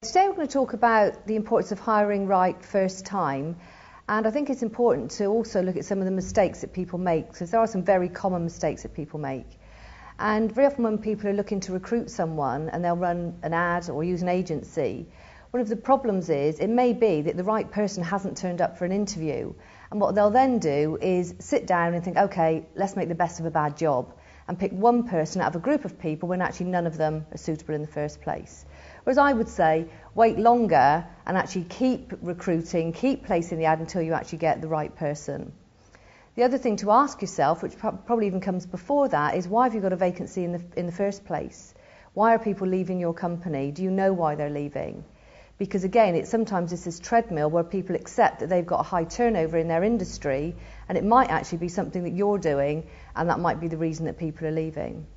Today we're going to talk about the importance of hiring right first time, and I think it's important to also look at some of the mistakes that people make, because there are some very common mistakes that people make. And very often when people are looking to recruit someone and they'll run an ad or use an agency, one of the problems is it may be that the right person hasn't turned up for an interview, and what they'll then do is sit down and think, okay, let's make the best of a bad job, and pick one person out of a group of people when actually none of them are suitable in the first place. Whereas I would say, wait longer and actually keep recruiting, keep placing the ad until you actually get the right person. The other thing to ask yourself, which probably even comes before that, is why have you got a vacancy in the first place? Why are people leaving your company? Do you know why they're leaving? Because again, sometimes it's this treadmill where people accept that they've got a high turnover in their industry, and it might actually be something that you're doing, and that might be the reason that people are leaving.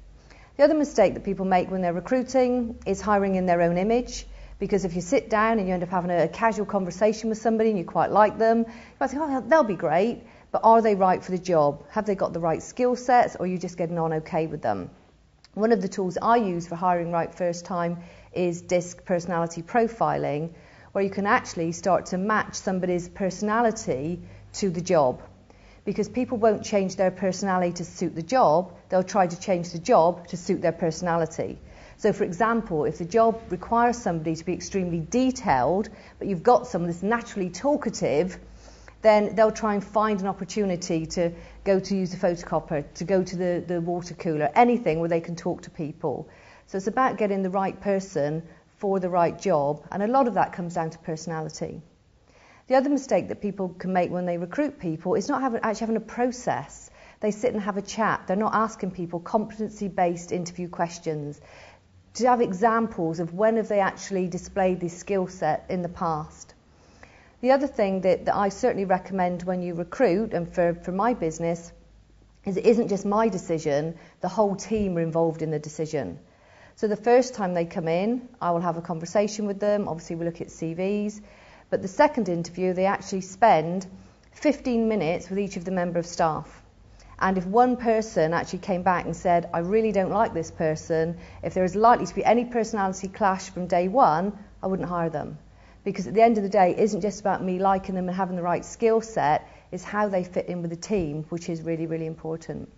The other mistake that people make when they're recruiting is hiring in their own image, because if you sit down and you end up having a casual conversation with somebody and you quite like them, you might think, oh, they'll be great, but are they right for the job? Have they got the right skill sets, or are you just getting on okay with them? One of the tools I use for hiring right first time is DISC personality profiling, where you can actually start to match somebody's personality to the job. Because people won't change their personality to suit the job, they'll try to change the job to suit their personality. So for example, if the job requires somebody to be extremely detailed, but you've got someone that's naturally talkative, then they'll try and find an opportunity to go to use the photocopier, to go to the water cooler, anything where they can talk to people. So it's about getting the right person for the right job, and a lot of that comes down to personality. The other mistake that people can make when they recruit people is not actually having a process. They sit and have a chat. They're not asking people competency-based interview questions to have examples of when have they actually displayed this skill set in the past. The other thing that I certainly recommend when you recruit, and for my business, is it isn't just my decision, the whole team are involved in the decision. So the first time they come in, I will have a conversation with them. Obviously we'll look at CVs. But the second interview, they actually spend 15 minutes with each of the member of staff. And if one person actually came back and said, I really don't like this person, if there is likely to be any personality clash from day one, I wouldn't hire them. Because at the end of the day, it isn't just about me liking them and having the right skill set, it's how they fit in with the team, which is really, really important.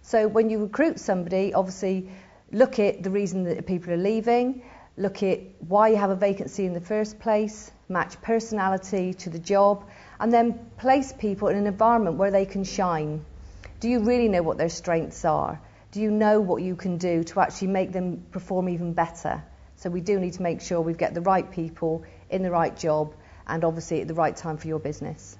So when you recruit somebody, obviously look at the reason that people are leaving, look at why you have a vacancy in the first place, match personality to the job, and then place people in an environment where they can shine. Do you really know what their strengths are? Do you know what you can do to actually make them perform even better? So we do need to make sure we get the right people in the right job, and obviously at the right time for your business.